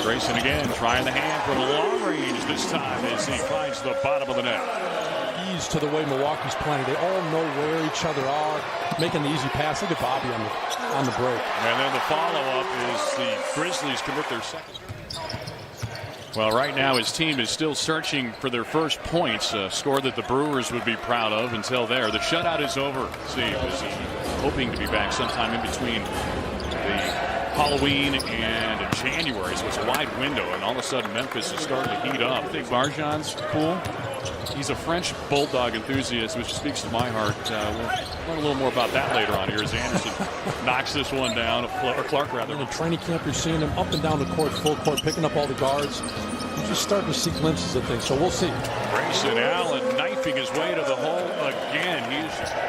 Grayson again, trying the hand from a long range this time as he finds the bottom of the net. Ease to the way Milwaukee's playing. They all know where each other are, making the easy pass. Look at Bobby on the break. And then the follow-up is the Grizzlies commit their second. Well, right now his team is still searching for their first points, a score that the Brewers would be proud of until there. The shutout is over. Steve is hoping to be back sometime in between the Halloween and January, so it's a wide window, and all of a sudden Memphis is starting to heat up. I think Marjan's cool. He's a French bulldog enthusiast, which speaks to my heart. We'll learn a little more about that later on here as Anderson knocks this one down, or Clark rather. In the training camp, you're seeing him up and down the court, full court, picking up all the guards. You're just starting to see glimpses of things, so we'll see. Grayson Allen knifing his way to the hole again.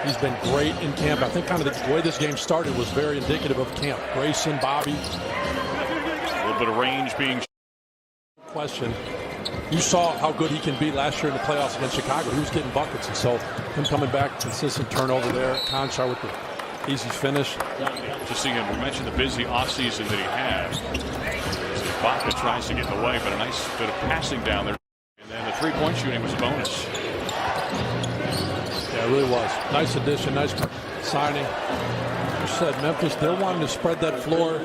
He's been great in camp. I think kind of the way this game started was very indicative of camp. Grayson, Bobby. A little bit of range being question. You saw how good he can be last year in the playoffs against Chicago. He was getting buckets, and so him coming back, consistent turnover there. Conchar with the easy finish. Just seeing him, we mentioned the busy offseason that he had. Ibaka tries to get in the way, but a nice bit of passing down there. And then the three-point shooting was a bonus. Yeah, it really was. Nice addition, nice signing. You said Memphis, they're wanting to spread that floor.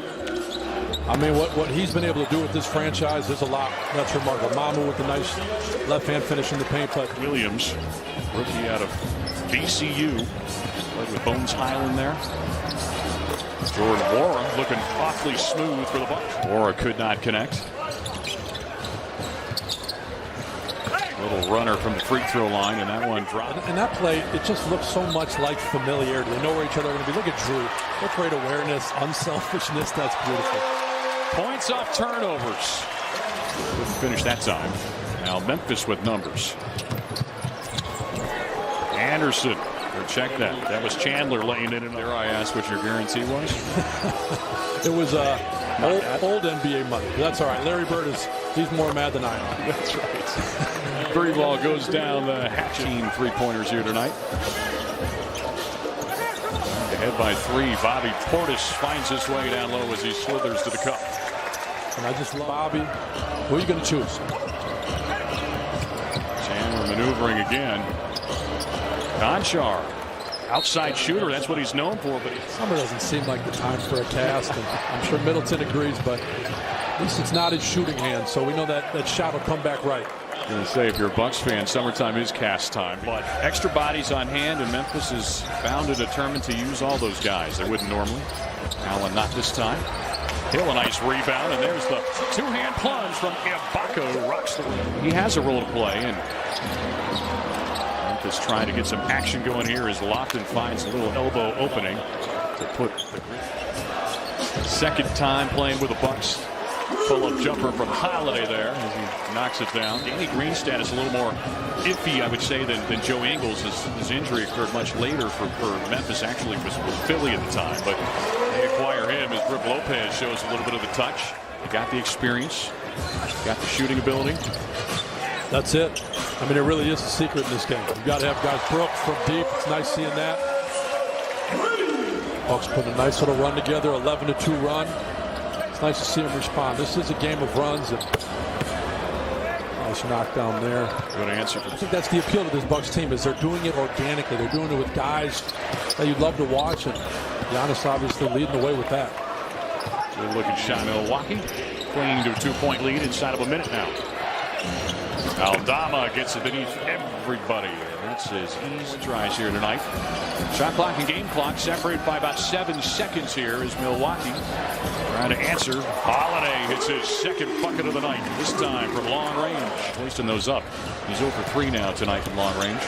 I mean, what he's been able to do with this franchise is a lot. That's remarkable. Mamu with the nice left-hand finish in the paint. But Williams, rookie out of VCU, played with Bones Highland there. Jordan Wara looking awfully smooth for the Bucks. Wara could not connect. Little runner from the free throw line, and that one dropped. And that play, it just looks so much like familiarity. They know where each other are going to be. Look at Drew. Look, great awareness, unselfishness. That's beautiful. Points off turnovers. Couldn't finish that time. Now Memphis with numbers. Anderson. Check that. That was Chandler laying in. And there I asked what your guarantee was. It was old NBA money. That's all right. Larry Bird he's more mad than I am. That's right. Three ball goes down the hatching three-pointers here tonight. Ahead by three. Bobby Portis finds his way down low as he slithers to the cup. And I just love Bobby. Who are you going to choose? Chandler maneuvering again. Conchar, outside shooter, that's what he's known for. But summer doesn't seem like the time for a cast, and I'm sure Middleton agrees, but at least it's not his shooting hand, so we know that shot will come back right. I'm going to say, if you're a Bucks fan, summertime is cast time. But extra bodies on hand, and Memphis is bound and determined to use all those guys. They wouldn't normally. Allen not this time. Hill a nice rebound, and there's the two-hand plunge from Ibaka. Rocks the rim. He has a role to play, and Memphis trying to get some action going here as Lofton finds a little elbow opening to put the second time playing with the Bucks. Pull-up jumper from Holiday there as he knocks it down. Danny Green's status a little more iffy, I would say, than Joe Ingles. His injury occurred much later for Memphis. Actually, was Philly at the time, but they acquire him as Brook Lopez shows a little bit of the touch. Got the experience, got the shooting ability. That's it. I mean, it really is a secret in this game. You've got to have guys Brook from deep. It's nice seeing that. Bucks put a nice little run together, 11-2 run. It's nice to see him respond. This is a game of runs. And nice knockdown there. Good answer. I think that's the appeal to this Bucks team, is they're doing it organically. They're doing it with guys that you'd love to watch, and Giannis obviously leading the way with that. Good looking shot. Milwaukee clinging to a 2-point lead inside of a minute now. Aldama gets it beneath everybody. That's his easy tries here tonight. Shot clock and game clock separated by about 7 seconds here as Milwaukee trying to answer. Holiday hits his second bucket of the night, this time from long range. Hoisting those up. He's over 3 now tonight from long range.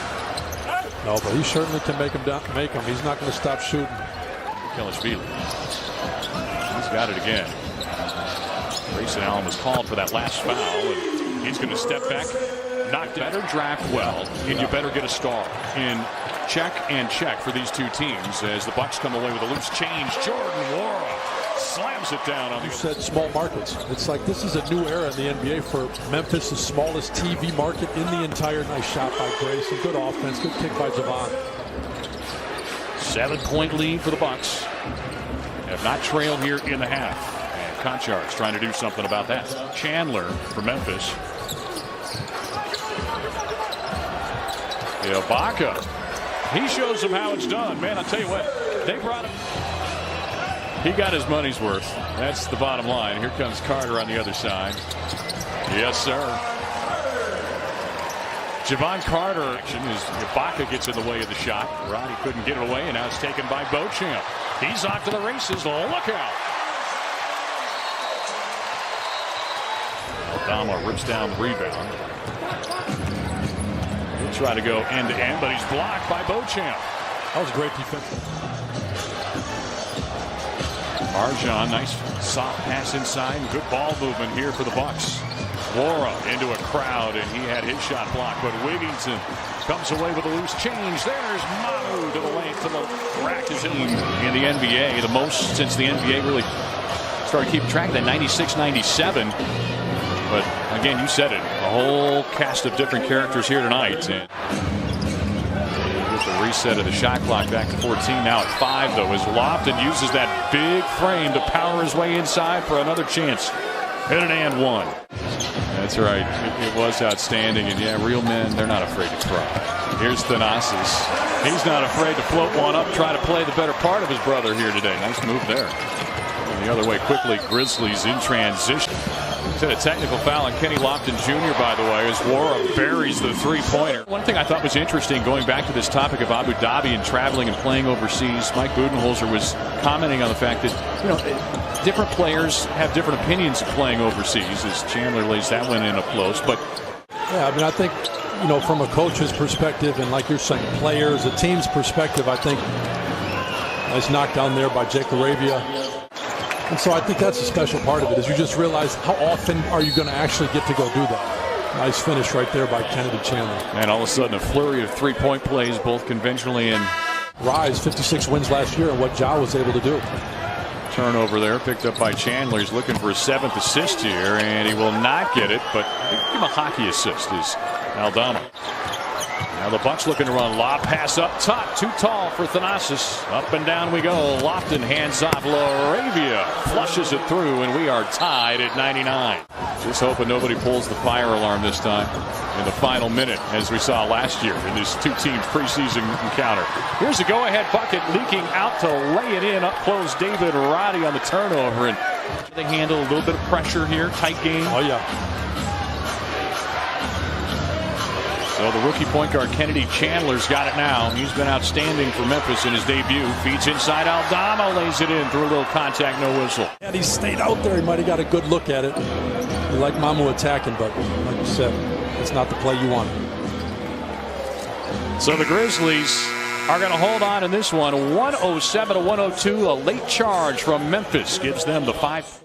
No, but he certainly can make them. He's not going to stop shooting. Kelishvili. He's got it again. Grayson Allen was called for that last foul, and he's going to step back. Not better draft well, and you better get a star in check and check for these two teams as the Bucks come away with a loose change. Jordan Wara slams it down on the. You said small markets. It's like this is a new era in the NBA for Memphis, the smallest TV market in the entire. Nice shot by Grayson. Good offense. Good kick by Javon. 7-point lead for the Bucks. Have not trailed here in the half. And Konchar's trying to do something about that. Chandler for Memphis. Ibaka. He shows them how it's done. Man, I'll tell you what, they brought him. He got his money's worth. That's the bottom line. Here comes Carter on the other side. Yes, sir. Javon Carter, as Ibaka gets in the way of the shot. Roddy couldn't get it away, and now it's taken by Beauchamp. He's off to the races. Look out. Aldama rips down the rebound. He'll try to go end-to-end, but he's blocked by Beauchamp. That was great defense. Marjan, nice soft pass inside. Good ball movement here for the Bucks. Wara into a crowd, and he had his shot blocked, but Wigginton comes away with a loose change. There's Mamu to the lane, to the rack is in the NBA, the most since the NBA really started keeping track of that, 96-97. But again, you said it, a whole cast of different characters here tonight. And the reset of the shot clock back to 14. Now at 5, though, as Lofton uses that big frame to power his way inside for another chance. Hit an and one. That's right. It was outstanding. And yeah, real men, they're not afraid to try. Here's Thanasis. He's not afraid to float one up, try to play the better part of his brother here today. Nice move there. And the other way quickly, Grizzlies in transition. He's had a technical foul on Kenny Lofton Jr., by the way, as Wara buries the three-pointer. One thing I thought was interesting, going back to this topic of Abu Dhabi and traveling and playing overseas, Mike Budenholzer was commenting on the fact that, you know, different players have different opinions of playing overseas, as Chandler lays that one in up close. But yeah, I mean, I think, you know, from a coach's perspective, and like you're saying, players, a team's perspective, I think nice knockdown there by Jake LaRavia. And so I think that's a special part of it, is you just realize how often are you going to actually get to go do that. Nice finish right there by Kennedy Chandler. And all of a sudden a flurry of three-point plays, both conventionally and Rise, 56 wins last year, and what Ja was able to do. Turnover there, picked up by Chandler. He's looking for his 7th assist here, and he will not get it, but give him a hockey assist is Aldama. Now the Bucks looking to run. Lob pass up top. Too tall for Thanasis. Up and down we go. Lofton hands off. LaRavia flushes it through, and we are tied at 99. Just hoping nobody pulls the fire alarm this time in the final minute, as we saw last year in this two teams preseason encounter. Here's a go-ahead bucket leaking out to lay it in. Up close, David Roddy on the turnover, and they handle a little bit of pressure here. Tight game. Oh yeah. So the rookie point guard Kennedy Chandler's got it now. He's been outstanding for Memphis in his debut. Feeds inside. Aldama lays it in through a little contact, no whistle. And he stayed out there. He might have got a good look at it. You like Mamu attacking, but like you said, it's not the play you want. So the Grizzlies are going to hold on in this one. 107-102. A late charge from Memphis gives them the 5.